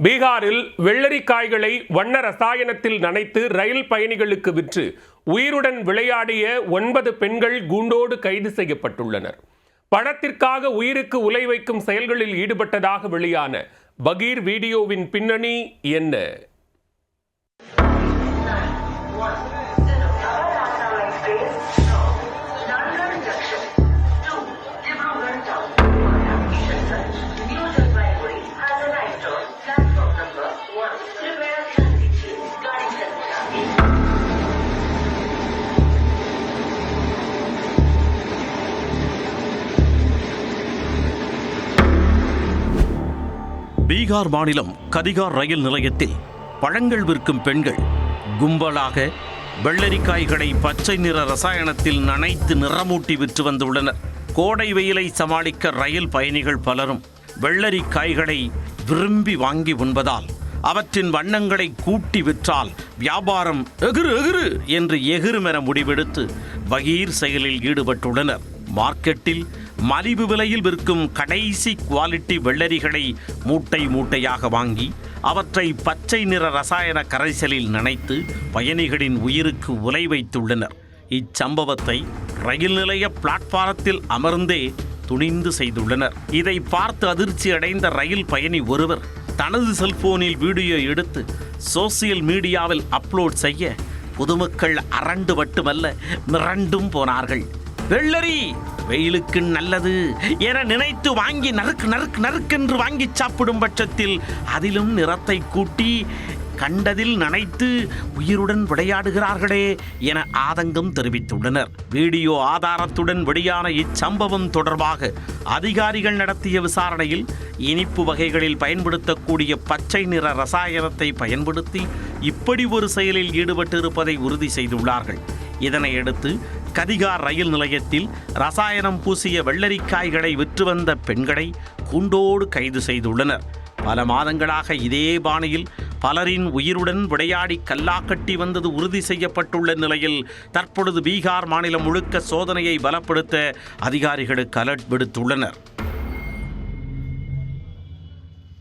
பீகாரில் வெள்ளரிக்காய்களை வண்ண ரசாயனத்தில் நனைத்து ரயில் பயணிகளுக்கு விற்று உயிருடன் விளையாடிய 9 பெண்கள் கூண்டோடு கைது செய்யப்பட்டுள்ளனர். பணத்திற்காக உயிருக்கு உலை வைக்கும் செயல்களில் ஈடுபட்டதாக வெளியான பகீர் வீடியோவின் பின்னணி என்ன? பீகார் மாநிலம் கதிகார் ரயில் நிலையத்தில் பழங்கள் விற்கும் பெண்கள் கும்பலாக வெள்ளரிக்காய்களை பச்சை நிற ரசாயனத்தில் நனைத்து நிறமூட்டி விற்று வந்துள்ளனர். கோடை வெயிலை சமாளிக்க ரயில் பயணிகள் பலரும் வெள்ளரிக்காய்களை விரும்பி வாங்கி உண்பதால் அவற்றின் வண்ணங்களை கூட்டி விற்றால் வியாபாரம் எகிறு எகிறு என்று எகிறுமென முடிவெடுத்து பகீர் செயலில் ஈடுபட்டுள்ளனர். மார்க்கெட்டில் மலிவு விலையில் விற்கும் கடைசி குவாலிட்டி வெள்ளரிகளை மூட்டை மூட்டையாக வாங்கி அவற்றை பச்சை நிற ரசாயன கரைசலில் நனைத்து பயணிகளின் உயிருக்கு உலை வைத்துள்ளனர். இச்சம்பவத்தை ரயில் நிலைய பிளாட்பாரத்தில் அமர்ந்தே துணிந்து செய்துள்ளனர். இதை பார்த்து அதிர்ச்சி அடைந்த ரயில் பயணி ஒருவர் தனது செல்போனில் வீடியோ எடுத்து சோசியல் மீடியாவில் அப்லோட் செய்ய பொதுமக்கள் அரண்டு மட்டுமல்ல மிரண்டும் போனார்கள். வெள்ளரி வெயிலுக்கு நல்லது என நினைத்து வாங்கி நறுக்கென்று வாங்கி சாப்பிடும் பட்சத்தில் அதிலும் நிறத்தை கூட்டி கண்டதில் நனைத்து உயிருடன் விளையாடுகிறார்களே என ஆதங்கம் தெரிவித்துள்ளனர். வீடியோ ஆதாரத்துடன் வெளியான இச்சம்பவம் தொடர்பாக அதிகாரிகள் நடத்திய விசாரணையில் இனிப்பு வகைகளில் பயன்படுத்தக்கூடிய பச்சை நிற ரசாயனத்தை பயன்படுத்தி இப்படி ஒரு செயலில் ஈடுபட்டிருப்பதை உறுதி செய்துள்ளார்கள். இதனையடுத்து கதிகார் ரயில் நிலையத்தில் ரசாயனம் பூசிய வெள்ளரிக்காய்களை விற்று வந்த பெண்களை கூண்டோடு கைது செய்துள்ளனர். பல மாதங்களாக இதே பாணியில் பலரின் உயிருடன் விளையாடி கல்லாக்கட்டி வந்தது உறுதி செய்யப்பட்டுள்ள நிலையில் தற்பொழுது பீகார் மாநிலம் முழுக்க சோதனையை பலப்படுத்த அதிகாரிகளுக்கு அலர்ட் விடுத்துள்ளனர்.